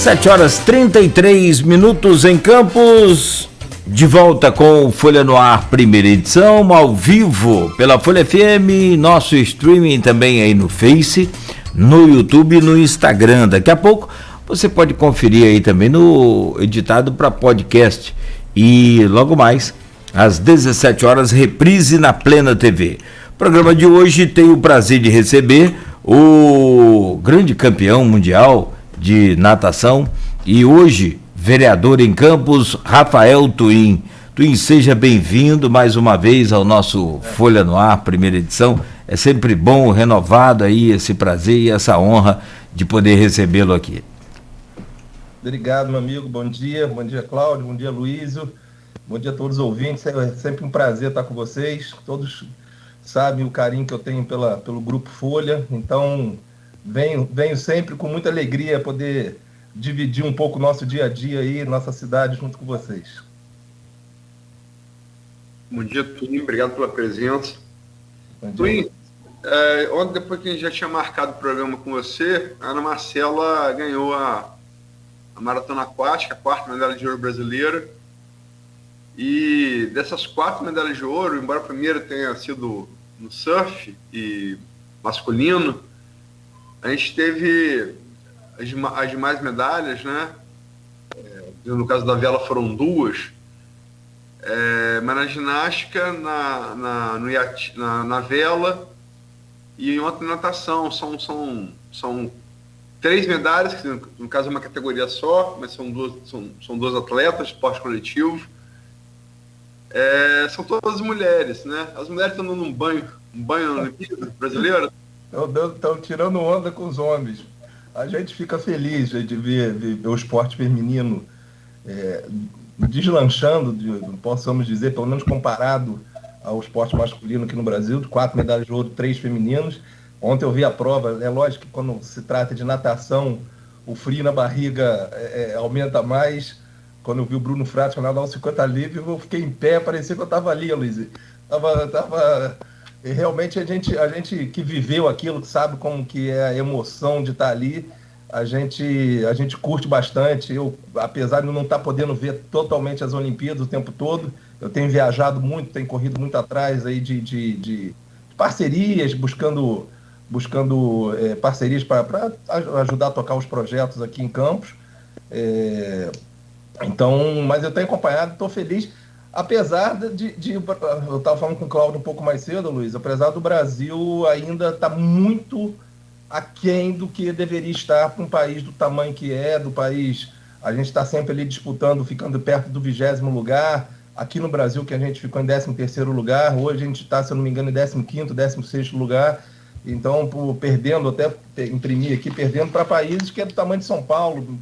7h33 em Campos, de volta com Folha no Ar, primeira edição, ao vivo pela Folha FM, nosso streaming também aí no Face, no YouTube e no Instagram. Daqui a pouco você pode conferir aí também no editado para podcast e logo mais às 17 horas, reprise na Plena TV. O programa de hoje tem o prazer de receber o grande campeão mundial de natação e hoje vereador em Campos, Rafael Twin. Twin, seja bem-vindo mais uma vez ao nosso Folha no Ar, primeira edição. É sempre bom, renovado aí esse prazer e essa honra de poder recebê-lo aqui. Obrigado, meu amigo. Bom dia, Cláudio, bom dia, Luísio. Bom dia a todos os ouvintes. É sempre um prazer estar com vocês. Todos sabem o carinho que eu tenho pelo Grupo Folha. Então, venho sempre com muita alegria poder dividir um pouco o nosso dia a dia aí, nossa cidade, junto com vocês. Bom dia, Twin. Obrigado pela presença. Twin, ontem, depois que a gente já tinha marcado o programa com você, a Ana Marcela ganhou a maratona aquática, a quarta medalha de ouro brasileira. E dessas 4 medalhas de ouro, embora a primeira tenha sido no surf e masculino, a gente teve as demais medalhas, né? No caso da vela foram 2, mas na ginástica, na vela e em outra natação. São 3 medalhas, que no caso é uma categoria só, mas são duas atletas, esporte coletivo. São todas mulheres, né? As mulheres estão dando um banho na Olimpíada brasileira. Estão tirando onda com os homens. A gente fica feliz de ver o esporte feminino deslanchando, possamos dizer, pelo menos comparado ao esporte masculino aqui no Brasil, de 4 medalhas de ouro, 3 femininos. Ontem eu vi a prova. É lógico que quando se trata de natação, o frio na barriga aumenta mais. Quando eu vi o Bruno Fratos nadar os 50 livres, eu fiquei em pé, parecia que eu estava ali, Luiz. Realmente a gente que viveu aquilo, que sabe como que é a emoção de estar ali, a gente curte bastante. Eu, apesar de não estar podendo ver totalmente as Olimpíadas o tempo todo, eu tenho viajado muito, tenho corrido muito atrás aí de parcerias, buscando parcerias para ajudar a tocar os projetos aqui em Campos. Então, mas eu tenho acompanhado, estou feliz, apesar eu estava falando com o Cláudio um pouco mais cedo, Luiz, apesar do Brasil ainda estar muito aquém do que deveria estar para um país do tamanho que do país, a gente está sempre ali disputando, ficando perto do 20º lugar, aqui no Brasil que a gente ficou em 13º lugar, hoje a gente está, se eu não me engano, em 15º, 16º lugar, então perdendo, até imprimir aqui, perdendo para países que é do tamanho de São Paulo,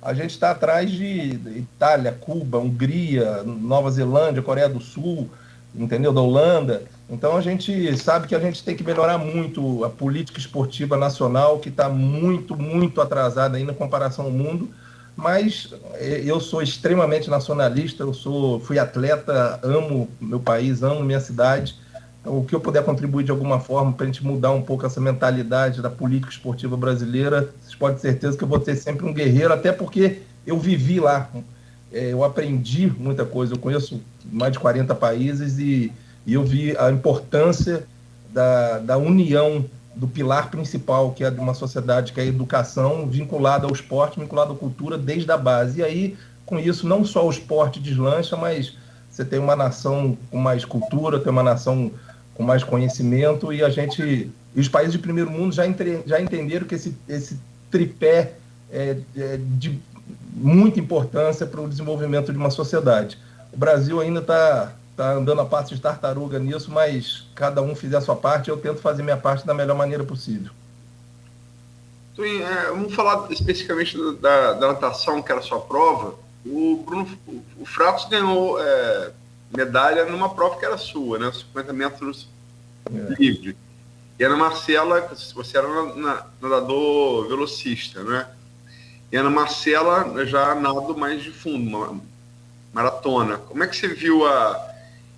a gente está atrás de Itália, Cuba, Hungria, Nova Zelândia, Coreia do Sul, entendeu? Da Holanda. Então a gente sabe que a gente tem que melhorar muito a política esportiva nacional, que está muito, muito atrasada aí na comparação ao mundo. Mas eu sou extremamente nacionalista, fui atleta, amo meu país, amo minha cidade. Então, o que eu puder contribuir de alguma forma para a gente mudar um pouco essa mentalidade da política esportiva brasileira, vocês podem ter certeza que eu vou ser sempre um guerreiro, até porque eu vivi lá, eu aprendi muita coisa, eu conheço mais de 40 países e eu vi a importância da união do pilar principal, que é de uma sociedade, que é a educação, vinculada ao esporte, vinculada à cultura desde a base. E aí, com isso, não só o esporte deslancha, mas você tem uma nação com mais cultura, tem uma nação com mais conhecimento, e os países de primeiro mundo já entenderam que esse tripé é de muita importância para o desenvolvimento de uma sociedade. O Brasil ainda está andando a passos de tartaruga nisso, mas cada um fizer a sua parte, eu tento fazer minha parte da melhor maneira possível. Twin, vamos falar especificamente da natação, que era a sua prova. O Fratos ganhou medalha numa prova que era sua, né? 50 metros livre. E a Ana Marcela, você era nadador velocista, né? E a Ana Marcela já nado mais de fundo, uma maratona. Como é que você viu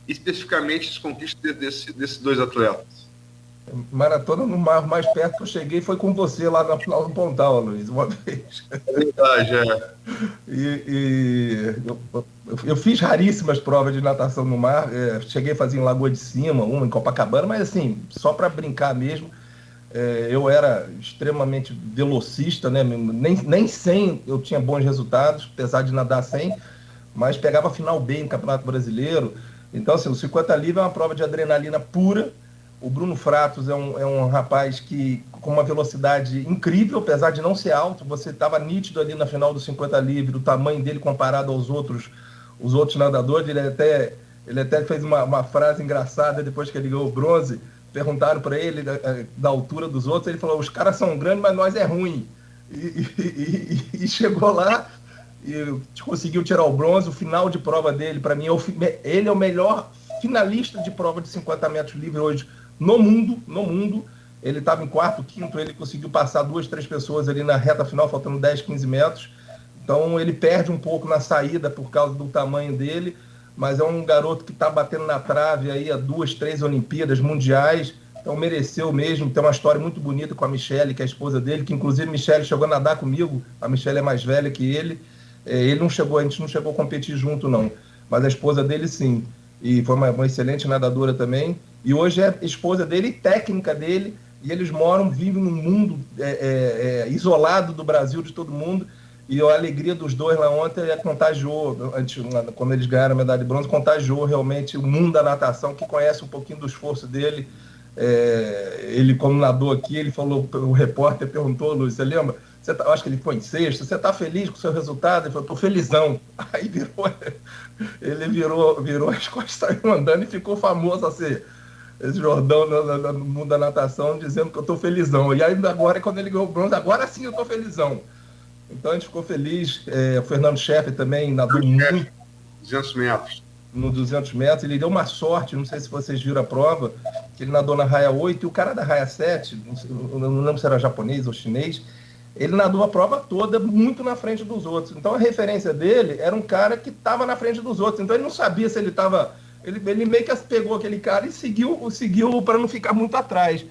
especificamente as conquistas desses dois atletas? Maratona no mar mais perto que eu cheguei foi com você lá na final do Pontal, Luiz, uma vez. É verdade, é. Eu fiz raríssimas provas de natação no mar. Cheguei a fazer em Lagoa de Cima, uma em Copacabana, mas assim, só para brincar mesmo. Eu era extremamente velocista, né? Nem 100 eu tinha bons resultados, apesar de nadar 100, mas pegava final B no Campeonato Brasileiro. Então, assim, o 50 livre é uma prova de adrenalina pura. O Bruno Fratos é um rapaz que com uma velocidade incrível, apesar de não ser alto. Você estava nítido ali na final do 50 livre, o tamanho dele comparado aos outros nadadores. Ele até fez uma frase engraçada depois que ele ganhou o bronze. Perguntaram para ele da altura dos outros, ele falou: os caras são grandes, mas nós é ruim. E chegou lá e conseguiu tirar o bronze. O final de prova dele, para mim, ele é o melhor finalista de prova de 50 metros livre hoje no mundo. Ele estava em quarto, quinto, ele conseguiu passar 2, 3 pessoas ali na reta final, faltando 10, 15 metros. Então ele perde um pouco na saída por causa do tamanho dele, mas é um garoto que está batendo na trave aí há 2, 3 Olimpíadas mundiais, então mereceu mesmo. Tem uma história muito bonita com a Michele, que é a esposa dele, que inclusive a Michele chegou a nadar comigo. A Michele é mais velha que ele. Ele não chegou, a gente não chegou a competir junto, não, mas a esposa dele sim, e foi uma excelente nadadora também, e hoje é esposa dele e técnica dele, e eles vivem num mundo isolado do Brasil, de todo mundo, e a alegria dos dois lá ontem contagiou, quando eles ganharam a medalha de bronze, contagiou realmente o mundo da natação, que conhece um pouquinho do esforço dele. Ele, como nadou aqui, ele falou, o repórter perguntou: Luiz, você lembra? Eu acho que ele foi em sexto, você está feliz com o seu resultado? Ele falou: estou felizão. Aí ele virou as costas, saiu andando e ficou famoso assim, esse Jordão no mundo da natação, dizendo que eu estou felizão. E aí agora, quando ele ganhou o bronze, agora sim eu estou felizão. Então a gente ficou feliz. O Fernando Scheffer também nadou muito. 200 metros. No 200 metros, ele deu uma sorte, não sei se vocês viram a prova, que ele nadou na raia 8 e o cara da raia 7, não lembro se era japonês ou chinês, ele nadou a prova toda muito na frente dos outros. Então a referência dele era um cara que estava na frente dos outros. Então ele não sabia se ele estava... Ele meio que pegou aquele cara e seguiu para não ficar muito atrás.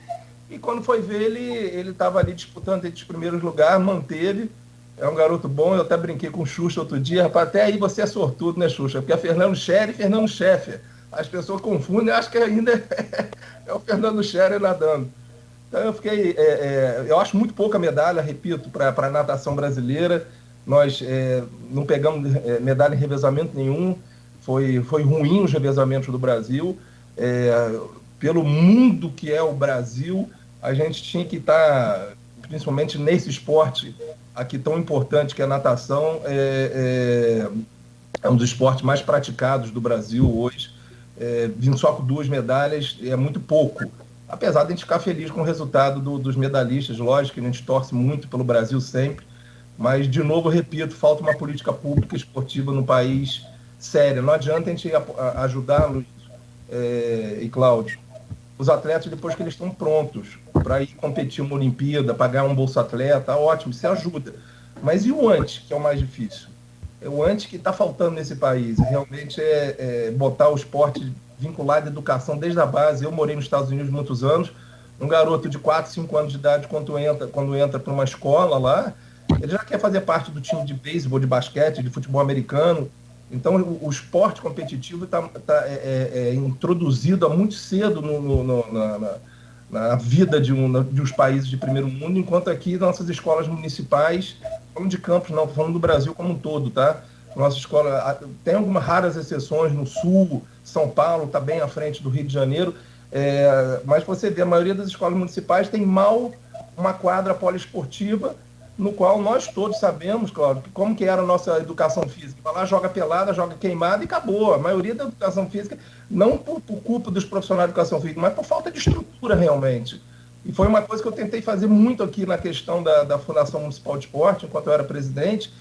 E quando foi ver, ele estava ali disputando entre os primeiros lugares, manteve. É um garoto bom. Eu até brinquei com o Xuxa outro dia. Rapaz, até aí você é sortudo, né, Xuxa? Porque é Fernando Scherer e Fernando Scheffer. As pessoas confundem, acho que ainda é o Fernando Scherer nadando. Então eu fiquei... eu acho muito pouca medalha, repito, para a natação brasileira. Nós não pegamos medalha em revezamento nenhum. Foi ruim os revezamentos do Brasil. Pelo mundo que é o Brasil, a gente tinha que estar, principalmente nesse esporte aqui tão importante que é a natação, é um dos esportes mais praticados do Brasil hoje. Vindo só com 2 medalhas é muito pouco. Apesar de a gente ficar feliz com o resultado dos medalhistas, lógico que a gente torce muito pelo Brasil sempre, mas, de novo, eu repito, falta uma política pública esportiva no país séria. Não adianta a gente ajudar, Luiz e Cláudio, os atletas depois que eles estão prontos para ir competir uma Olimpíada, pagar um Bolsa Atleta, ótimo, isso ajuda. Mas e o antes, que é o mais difícil? O antes que está faltando nesse país, realmente botar o esporte vinculado à educação desde a base. Eu morei nos Estados Unidos muitos anos, um garoto de 4, 5 anos de idade, quando entra para uma escola lá, ele já quer fazer parte do time de beisebol, de basquete, de futebol americano. Então, o esporte competitivo está introduzido há muito cedo na vida de uns países de primeiro mundo, enquanto aqui nossas escolas municipais, falando de Campos não, falando do Brasil como um todo, tá? Nossa escola tem algumas raras exceções no Sul, São Paulo está bem à frente do Rio de Janeiro, mas você vê, a maioria das escolas municipais tem mal uma quadra poliesportiva, no qual nós todos sabemos, Cláudio, como que era a nossa educação física. Vai lá, joga pelada, joga queimada e acabou. A maioria da educação física, não por culpa dos profissionais de educação física, mas por falta de estrutura realmente. E foi uma coisa que eu tentei fazer muito aqui na questão da Fundação Municipal de Esporte, enquanto eu era presidente,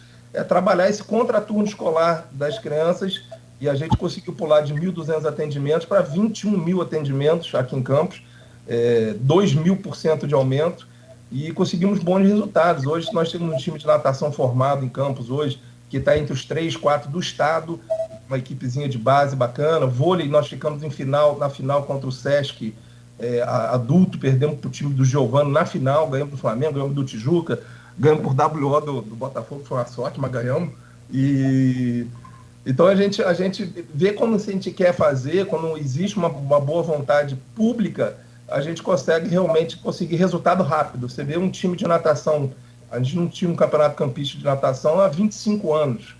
trabalhar esse contraturno escolar das crianças, e a gente conseguiu pular de 1.200 atendimentos para 21.000 atendimentos aqui em Campos, 2.000% de aumento, e conseguimos bons resultados. Hoje nós temos um time de natação formado em Campos hoje, que está entre os 3, 4 do estado, uma equipezinha de base bacana. Vôlei, nós ficamos na final contra o Sesc adulto, perdemos para o time do Giovano na final, ganhamos do Flamengo, ganhamos do Tijuca, ganhamos por WO do Botafogo, foi uma sorte, mas ganhamos. Então a gente vê como a gente quer fazer, quando existe uma boa vontade pública, a gente consegue realmente conseguir resultado rápido. Você vê um time de natação, a gente não tinha um campeonato campista de natação há 25 anos.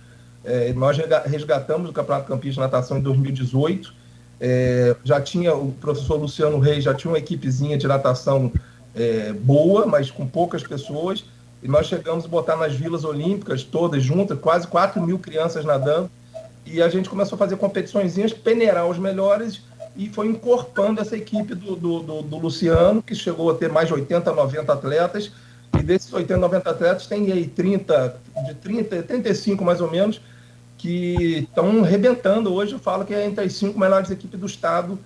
Nós resgatamos o campeonato campista de natação em 2018, já tinha o professor Luciano Reis, já tinha uma equipezinha de natação boa, mas com poucas pessoas, e nós chegamos a botar nas vilas olímpicas todas juntas, quase 4.000 crianças nadando, e a gente começou a fazer competiçõezinhas, peneirar os melhores, e foi encorpando essa equipe do Luciano, que chegou a ter mais de 80, 90 atletas, e desses 80, 90 atletas tem aí 35 mais ou menos, que estão arrebentando hoje. Eu falo que é entre as 5 melhores equipes do estado,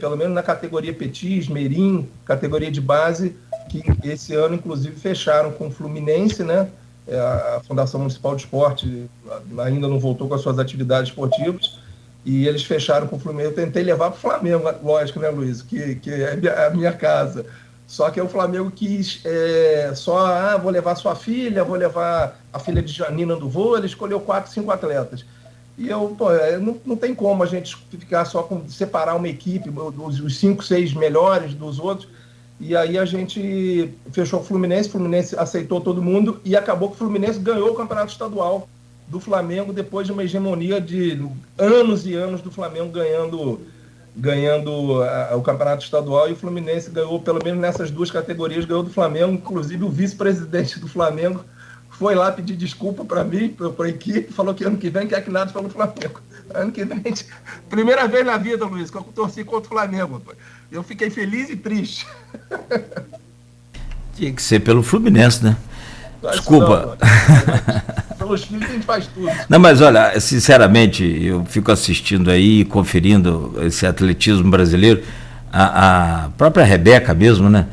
pelo menos na categoria Petis, Merim, categoria de base, que esse ano, inclusive, fecharam com o Fluminense, né? A Fundação Municipal de Esporte ainda não voltou com as suas atividades esportivas, e eles fecharam com o Fluminense. Eu tentei levar para o Flamengo, lógico, né, Luiz? Que é a minha casa. Só que o Flamengo quis vou levar sua filha, vou levar a filha de Janina do vôlei, ele escolheu 4, 5 atletas. E não tem como a gente ficar só com separar uma equipe, os 5, 6 melhores dos outros. E aí a gente fechou o Fluminense aceitou todo mundo, e acabou que o Fluminense ganhou o campeonato estadual do Flamengo, depois de uma hegemonia de anos e anos do Flamengo ganhando o campeonato estadual, e o Fluminense ganhou, pelo menos nessas 2 categorias, ganhou do Flamengo. Inclusive o vice-presidente do Flamengo foi lá pedir desculpa para mim, para a equipe, falou que ano que vem quer que nada pelo Flamengo. Ano que vem, primeira vez na vida, Luiz, que eu torci contra o Flamengo. Eu fiquei feliz e triste. Tinha que ser pelo Fluminense, né? Desculpa. Pelos filhos a gente faz tudo. Não, mas olha, sinceramente, eu fico assistindo aí, conferindo esse atletismo brasileiro, a própria Rebeca mesmo, né?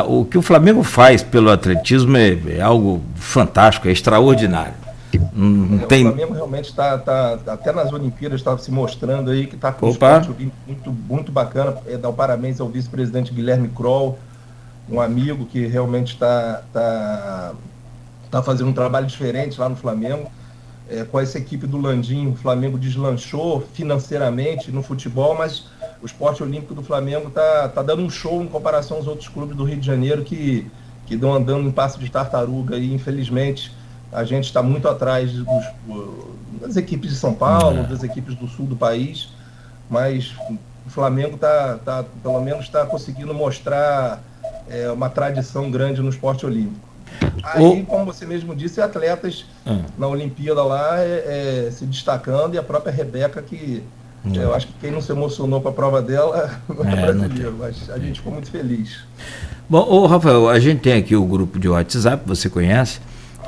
O que o Flamengo faz pelo atletismo é algo fantástico, é extraordinário. O Flamengo realmente está até nas Olimpíadas, está se mostrando aí que está com um esporte muito, muito bacana. Dar parabéns ao vice-presidente Guilherme Kroll, um amigo que realmente está fazendo um trabalho diferente lá no Flamengo. Com essa equipe do Landim, o Flamengo deslanchou financeiramente no futebol, mas o esporte olímpico do Flamengo está dando um show em comparação aos outros clubes do Rio de Janeiro que estão andando em passo de tartaruga, e infelizmente a gente está muito atrás das equipes de São Paulo, das equipes do sul do país, mas o Flamengo pelo menos está conseguindo mostrar uma tradição grande no esporte olímpico. Aí, como você mesmo disse, atletas na Olimpíada lá se destacando, e a própria Rebeca, que eu acho que quem não se emocionou com a prova dela é brasileiro, mas a gente ficou muito feliz. Bom, Rafael, a gente tem aqui o grupo de WhatsApp, você conhece,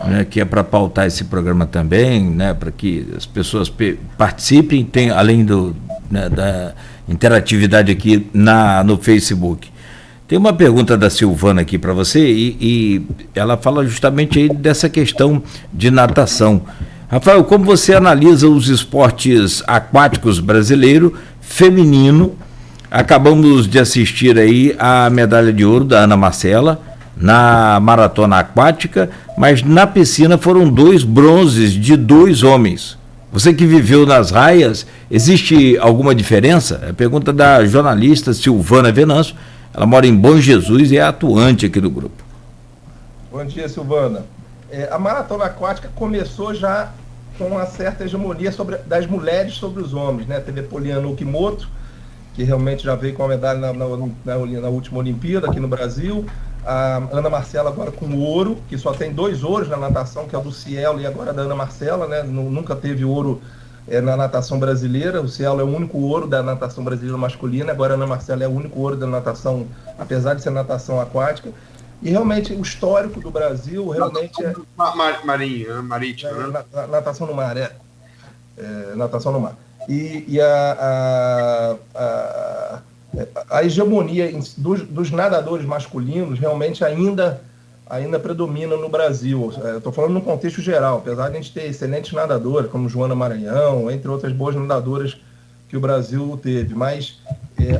né, que é para pautar esse programa também, né, para que as pessoas participem, tem, além da interatividade aqui no Facebook. Tem uma pergunta da Silvana aqui para você, e ela fala justamente aí dessa questão de natação. Rafael, como você analisa os esportes aquáticos brasileiro feminino? Acabamos de assistir aí a medalha de ouro da Ana Marcela na maratona aquática, mas na piscina foram 2 bronzes de 2 homens. Você que viveu nas raias, existe alguma diferença? É a pergunta da jornalista Silvana Venâncio. Ela mora em Bom Jesus e é atuante aqui do grupo. Bom dia, Silvana. A maratona aquática começou já com uma certa hegemonia das mulheres sobre os homens, né? Teve a Poliana Okimoto, que realmente já veio com a medalha na última Olimpíada aqui no Brasil. A Ana Marcela agora com ouro, que só tem 2 ouros na natação, que é o do Cielo e agora da Ana Marcela, né? Nunca teve ouro na natação brasileira. O Cielo é o único ouro da natação brasileira masculina, agora a Ana Marcela é o único ouro da natação, apesar de ser natação aquática. E realmente o histórico do Brasil realmente marítima, né? Natação no mar, natação no mar. E a hegemonia dos nadadores masculinos realmente ainda predomina no Brasil. Estou falando no contexto geral, apesar de a gente ter excelentes nadadoras, como Joana Maranhão, entre outras boas nadadoras que o Brasil teve. Mas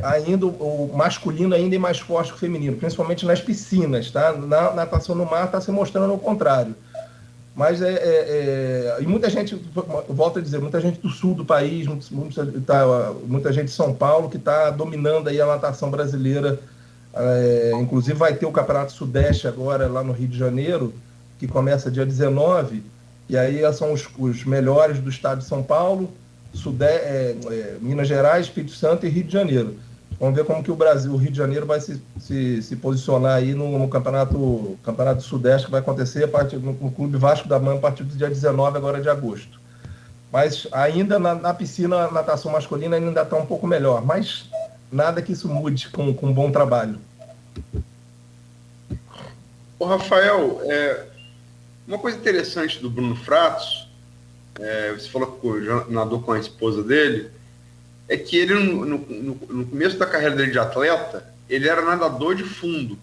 ainda o masculino ainda é mais forte que o feminino, principalmente nas piscinas, tá? Na natação no mar está se mostrando o contrário. Mas e muita gente, volto a dizer, muita gente do sul do país, muita gente de São Paulo que está dominando aí a natação brasileira. Inclusive vai ter o Campeonato Sudeste agora lá no Rio de Janeiro, que começa dia 19, e aí são os melhores do estado de São Paulo, Minas Gerais, Espírito Santo e Rio de Janeiro. Vamos ver como que o Rio de Janeiro vai se posicionar aí no campeonato Sudeste, que vai acontecer no Clube Vasco da Gama a partir do dia 19 agora de agosto. Mas ainda na piscina, a natação masculina ainda está um pouco melhor, mas nada que isso mude com um bom trabalho. Ô, Rafael, uma coisa interessante do Bruno Fratos, você falou que nadou com a esposa dele, é que ele, no começo da carreira dele de atleta, ele era nadador de fundo.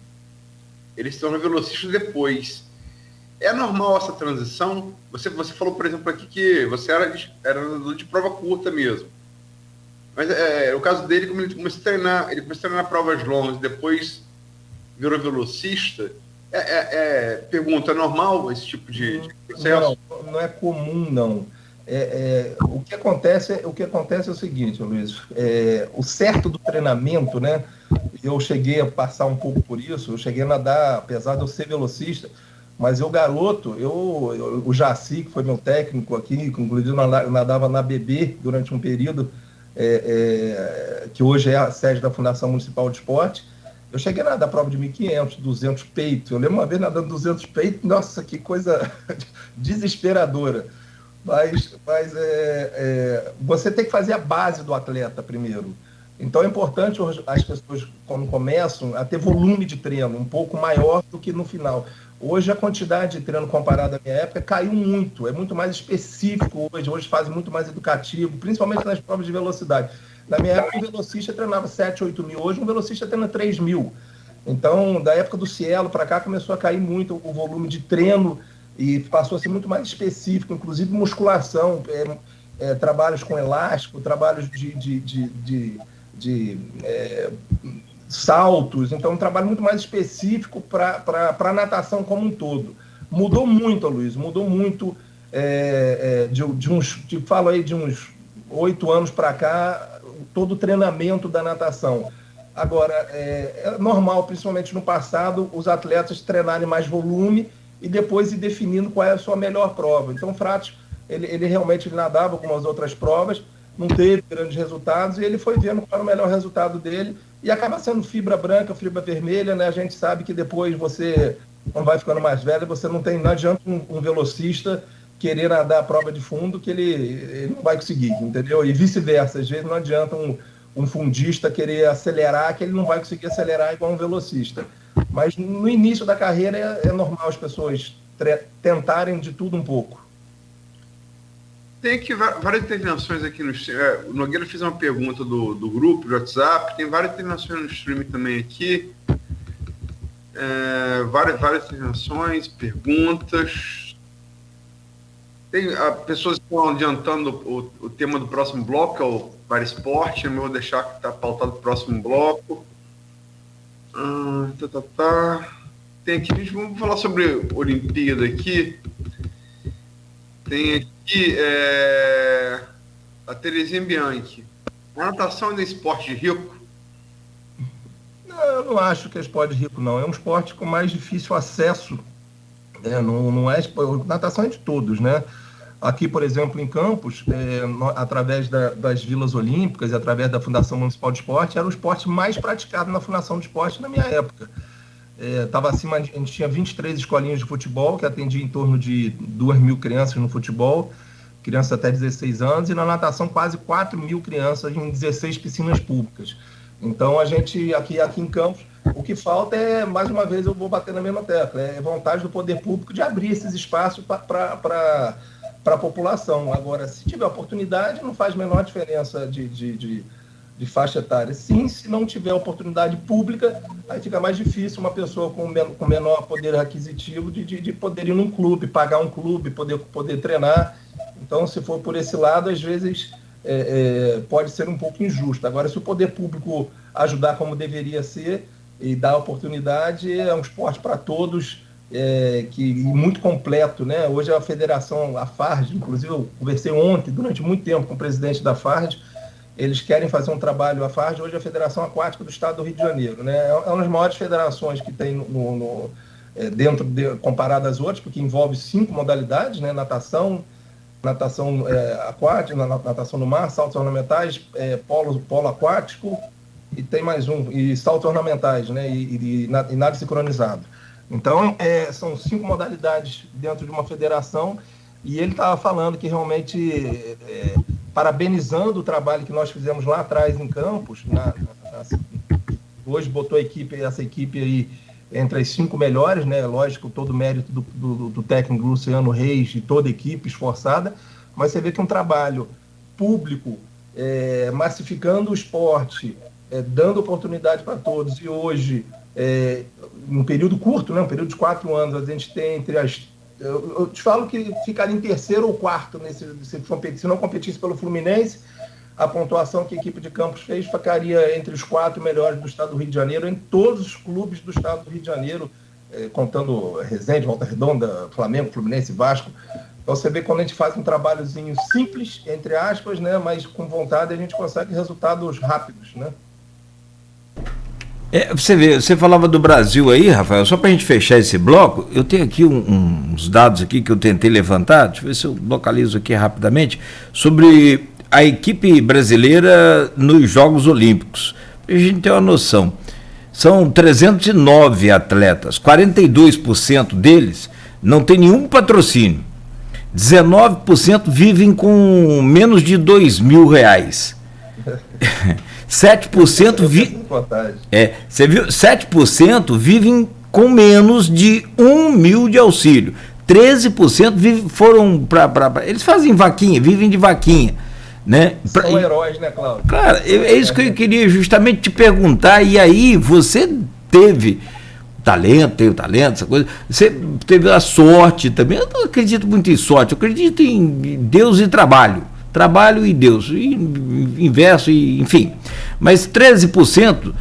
Ele se tornou velocista depois. É normal essa transição? Você falou, por exemplo, aqui que você era nadador de prova curta mesmo. Mas o caso dele, como ele começou a treinar provas longas, depois virou velocista. Pergunta, é normal esse tipo de processo? Não é comum, não. O que acontece é o seguinte, Luiz, o certo do treinamento, né? Eu cheguei a passar um pouco por isso, eu cheguei a nadar, apesar de eu ser velocista, mas eu garoto, o Jaci, que foi meu técnico aqui, inclusive eu nadava na BB durante um período, que hoje é a sede da Fundação Municipal de Esporte. Eu cheguei a nadar prova de 1.500, 200 peito. Eu lembro uma vez nadando 200 peito, nossa, que coisa desesperadora. Mas você tem que fazer a base do atleta primeiro. Então é importante as pessoas, quando começam, a ter volume de treino um pouco maior do que no final. Hoje a quantidade de treino comparada à minha época caiu muito, é muito mais específico hoje faz muito mais educativo, principalmente nas provas de velocidade. Na minha época, um velocista treinava 7, 8 mil, hoje um velocista treina 3 mil. Então, da época do Cielo para cá, começou a cair muito o volume de treino e passou a ser muito mais específico, inclusive musculação, trabalhos com elástico, trabalhos de saltos, então um trabalho muito mais específico para a natação como um todo. Mudou muito, Luiz, mudou muito falo aí de uns 8 anos para cá, todo o treinamento da natação. Agora, é normal, principalmente no passado, os atletas treinarem mais volume e depois ir definindo qual é a sua melhor prova. Então, o Fratos, ele realmente nadava algumas outras provas, não teve grandes resultados, e ele foi vendo qual era o melhor resultado dele, e acaba sendo fibra branca, fibra vermelha, né? A gente sabe que depois você, quando vai ficando mais velho, não adianta um velocista querer nadar a prova de fundo que ele não vai conseguir, entendeu? E vice-versa, às vezes não adianta um fundista querer acelerar, que ele não vai conseguir acelerar igual um velocista. Mas no início da carreira é normal as pessoas tentarem de tudo um pouco. Tem aqui várias intervenções aqui no stream. O Nogueira fez uma pergunta do grupo, do WhatsApp. Tem várias intervenções no stream também aqui. Várias intervenções, perguntas. Tem pessoas que estão adiantando o tema do próximo bloco, que é o para esporte. Eu vou deixar que está pautado o próximo bloco. Tem aqui, vamos falar sobre Olimpíada aqui. Tem aqui a Terezinha Bianchi. A natação é um esporte rico? Não, eu não acho que é esporte rico, não. É um esporte com mais difícil acesso. Não é, natação é de todos, né? Aqui, por exemplo, em Campos, através das Vilas Olímpicas e através da Fundação Municipal de Esporte, era o esporte mais praticado na Fundação de Esporte na minha época. Tava acima, a gente tinha 23 escolinhas de futebol, que atendia em torno de 2.000 crianças no futebol, crianças até 16 anos, e na natação quase 4.000 crianças em 16 piscinas públicas. Então, a gente, aqui em Campos, o que falta mais uma vez, eu vou bater na mesma tecla, é vontade do poder público de abrir esses espaços para a população. Agora, se tiver oportunidade, não faz a menor diferença de faixa etária. Sim, se não tiver oportunidade pública, aí fica mais difícil uma pessoa com menor poder aquisitivo de poder ir num clube, pagar um clube, poder treinar. Então, se for por esse lado, às vezes pode ser um pouco injusta. Agora, se o poder público ajudar como deveria ser e dar oportunidade, é um esporte para todos, e muito completo, né? Hoje a federação, a FARJ, inclusive eu conversei ontem, durante muito tempo, com o presidente da FARJ, eles querem fazer um trabalho, a FARJ hoje é a Federação Aquática do Estado do Rio de Janeiro, né? É uma das maiores federações que tem comparado às outras, porque envolve 5 modalidades, né? Natação aquática, natação no mar, saltos ornamentais, polo aquático, e tem mais um, e saltos ornamentais, né? E nado sincronizado. Então, são 5 modalidades dentro de uma federação, e ele estava falando que realmente, parabenizando o trabalho que nós fizemos lá atrás em Campos, hoje botou essa equipe aí entre as 5 melhores, né? Lógico, todo o mérito do técnico Luciano Reis e toda a equipe esforçada, mas você vê que um trabalho público, massificando o esporte, dando oportunidade para todos, e hoje, um período curto, né? Um período de 4 anos, a gente tem entre as... Eu te falo que ficaria em terceiro ou quarto, se não competisse pelo Fluminense, a pontuação que a equipe de Campos fez ficaria entre os 4 melhores do estado do Rio de Janeiro, em todos os clubes do estado do Rio de Janeiro, contando Resende, Volta Redonda, Flamengo, Fluminense, Vasco. Então você vê quando a gente faz um trabalhozinho simples, entre aspas, né, mas com vontade a gente consegue resultados rápidos, né? Você falava do Brasil aí, Rafael, só para a gente fechar esse bloco, eu tenho aqui uns dados aqui que eu tentei levantar, deixa eu ver se eu localizo aqui rapidamente, sobre a equipe brasileira nos Jogos Olímpicos. A gente tem uma noção, são 309 atletas, 42% deles não tem nenhum patrocínio, 19% vivem com menos de R$2.000. 7% você viu? 7% vivem com menos de R$1.000 de auxílio. 13% foram para. Eles fazem vaquinha, vivem de vaquinha. Né? São heróis, né, Cláudio? Claro, é isso que eu queria justamente te perguntar. E aí, você teve tem o talento, essa coisa. Você teve a sorte também. Eu não acredito muito em sorte, eu acredito em Deus e trabalho. Trabalho e Deus, e inverso, enfim. Mas 13%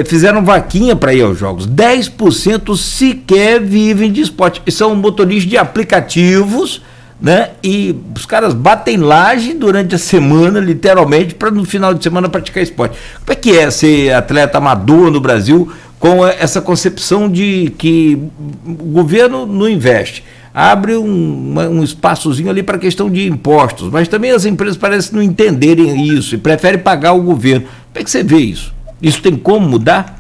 fizeram vaquinha para ir aos jogos. 10% sequer vivem de esporte. São motoristas de aplicativos, né? E os caras batem laje durante a semana, literalmente, para no final de semana praticar esporte. Como é que é ser atleta amador no Brasil com essa concepção de que o governo não investe? Abre um espaçozinho ali para a questão de impostos, mas também as empresas parecem não entenderem isso e preferem pagar o governo. Como é que você vê isso? Isso tem como mudar?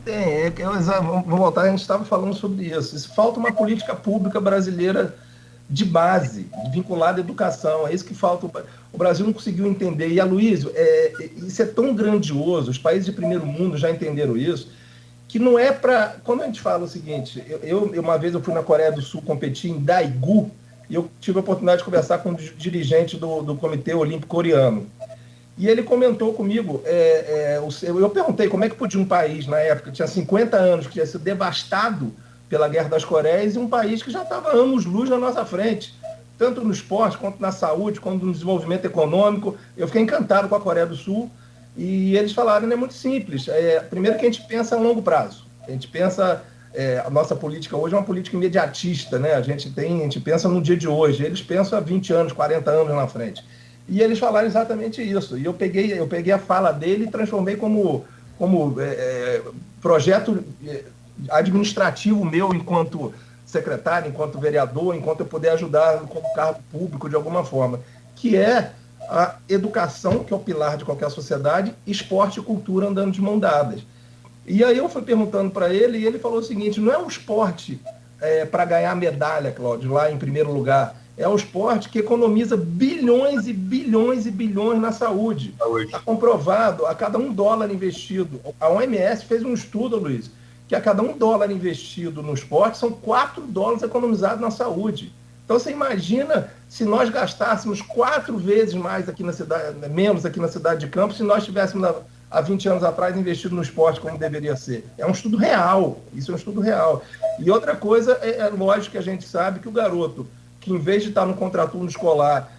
Tem, vou voltar, a gente estava falando sobre isso. Falta uma política pública brasileira de base, vinculada à educação, é isso que falta. O Brasil não conseguiu entender. E, Aloysio, isso é tão grandioso, os países de primeiro mundo já entenderam isso, que não é para... Quando a gente fala o seguinte, uma vez eu fui na Coreia do Sul competir em Daegu, e eu tive a oportunidade de conversar com um dirigente do Comitê Olímpico Coreano. E ele comentou comigo, eu perguntei como é que podia um país, na época, que tinha 50 anos, que tinha sido devastado pela Guerra das Coreias, e um país que já estava anos-luz na nossa frente, tanto no esporte, quanto na saúde, quanto no desenvolvimento econômico. Eu fiquei encantado com a Coreia do Sul. E eles falaram, é muito simples. Primeiro que a gente pensa a longo prazo. A gente pensa, a nossa política hoje é uma política imediatista, né? A gente pensa no dia de hoje. Eles pensam há 20 anos, 40 anos na frente. E eles falaram exatamente isso. E eu peguei a fala dele e transformei como projeto administrativo meu enquanto secretário, enquanto vereador, enquanto eu puder ajudar com o cargo público de alguma forma, que é a educação, que é o pilar de qualquer sociedade, esporte e cultura andando de mão dadas. E aí eu fui perguntando para ele, e ele falou o seguinte, não é um esporte para ganhar medalha, Cláudio, lá em primeiro lugar, é um esporte que economiza bilhões e bilhões e bilhões na saúde. Está comprovado, a cada $1 investido, a OMS fez um estudo, Luiz, que a cada $1 investido no esporte, são $4 economizados na saúde. Então você imagina se nós gastássemos 4 vezes mais aqui na cidade, menos aqui na cidade de Campos, se nós tivéssemos há 20 anos atrás investido no esporte como deveria ser. É um estudo real, isso é um estudo real. E outra coisa, lógico que a gente sabe que o garoto, que em vez de estar no contraturno escolar,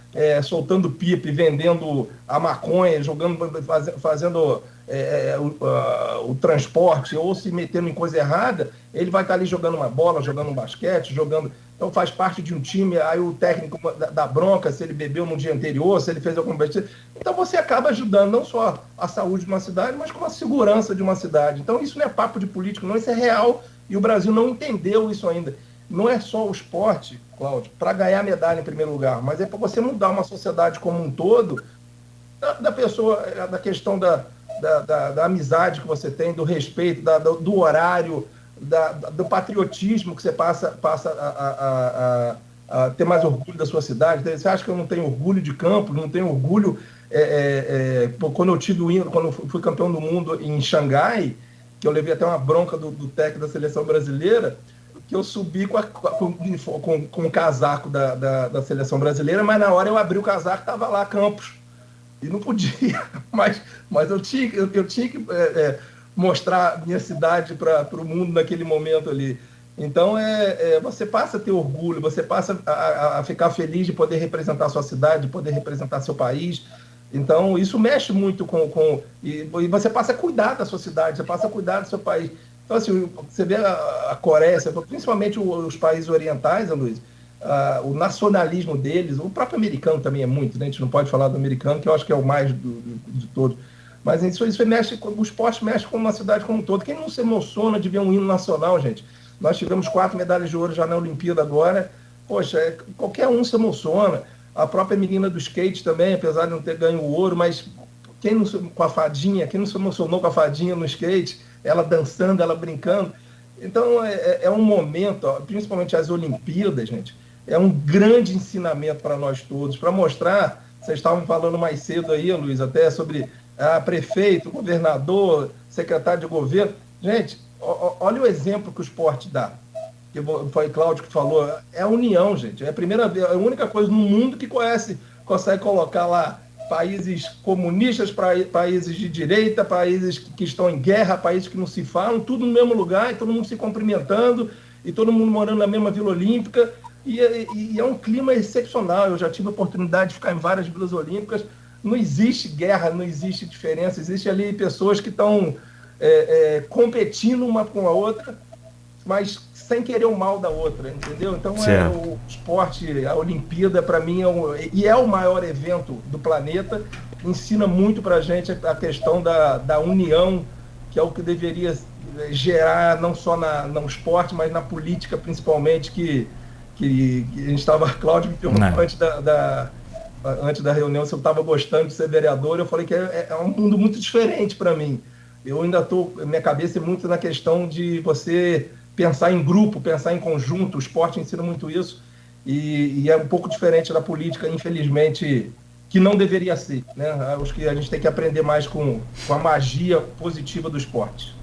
soltando pipa e vendendo a maconha, fazendo o transporte, ou se metendo em coisa errada, ele vai estar ali jogando uma bola, jogando um basquete, então faz parte de um time, aí o técnico dá bronca se ele bebeu no dia anterior, se ele fez alguma besteira. Então você acaba ajudando não só a saúde de uma cidade, mas com a segurança de uma cidade. Então isso não é papo de político, não, isso é real, e o Brasil não entendeu isso ainda. Não é só o esporte, Cláudio, para ganhar medalha em primeiro lugar, mas é para você mudar uma sociedade como um todo, da pessoa, da questão da amizade que você tem, do respeito, do horário, do patriotismo que você passa a ter mais orgulho da sua cidade. Você acha que eu não tenho orgulho de campo, não tenho orgulho... quando eu fui campeão do mundo em Xangai, que eu levei até uma bronca do técnico da seleção brasileira, que eu subi com o casaco da seleção brasileira, mas na hora eu abri o casaco, estava lá Campos. E não podia, mas eu tinha que mostrar minha cidade para o mundo naquele momento ali. Então, você passa a ter orgulho, você passa a ficar feliz de poder representar a sua cidade, de poder representar seu país. Então, isso mexe muito e você passa a cuidar da sua cidade, você passa a cuidar do seu país. Então, assim, você vê a Coreia, principalmente os países orientais, Luiz, o nacionalismo deles, o próprio americano também é muito, né? A gente não pode falar do americano, que eu acho que é o mais de todos. Mas isso mexe, o esporte mexe com uma cidade como um todo. Quem não se emociona de ver um hino nacional, gente? Nós tivemos 4 medalhas de ouro já na Olimpíada agora. Poxa, qualquer um se emociona. A própria menina do skate também, apesar de não ter ganho o ouro, mas quem não se emocionou com a fadinha no skate, ela dançando, ela brincando. Então, é um momento, principalmente as Olimpíadas, gente, é um grande ensinamento para nós todos, para mostrar, vocês estavam falando mais cedo aí, Luiz, até sobre prefeito, governador, secretário de governo. Gente, olha o exemplo que o esporte dá. Que foi Cláudio que falou, é a união, gente. É a única coisa no mundo que consegue colocar lá países comunistas, países de direita, países que estão em guerra, países que não se falam, tudo no mesmo lugar, e todo mundo se cumprimentando, e todo mundo morando na mesma Vila Olímpica, e é um clima excepcional. Eu já tive a oportunidade de ficar em várias Vilas Olímpicas, não existe guerra, não existe diferença, existe ali pessoas que estão competindo uma com a outra, mas sem querer o mal da outra, entendeu? Então, o esporte, a Olimpíada, para mim, é o maior evento do planeta, ensina muito para a gente a questão da união, que é o que deveria gerar, não só no esporte, mas na política, principalmente, que a gente estava... Cláudio me perguntou antes da reunião se eu estava gostando de ser vereador, eu falei que é um mundo muito diferente para mim. Eu ainda minha cabeça é muito na questão de você pensar em grupo, pensar em conjunto. O esporte ensina muito isso e é um pouco diferente da política, infelizmente, que não deveria ser, né? Acho que a gente tem que aprender mais com a magia positiva do esporte.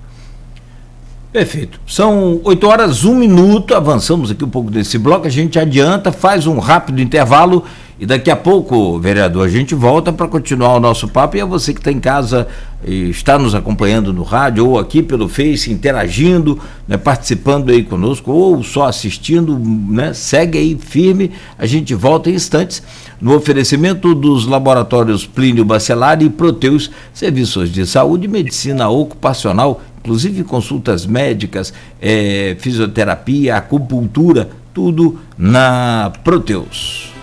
Perfeito. São 8h01, avançamos aqui um pouco desse bloco, a gente adianta, faz um rápido intervalo e daqui a pouco, vereador, a gente volta para continuar o nosso papo. E a você que está em casa e está nos acompanhando no rádio ou aqui pelo Face, interagindo, né, participando aí conosco ou só assistindo, né, segue aí firme, a gente volta em instantes no oferecimento dos laboratórios Plínio Bacelar e Proteus, serviços de saúde e medicina ocupacional, inclusive consultas médicas, fisioterapia, acupuntura, tudo na Proteus.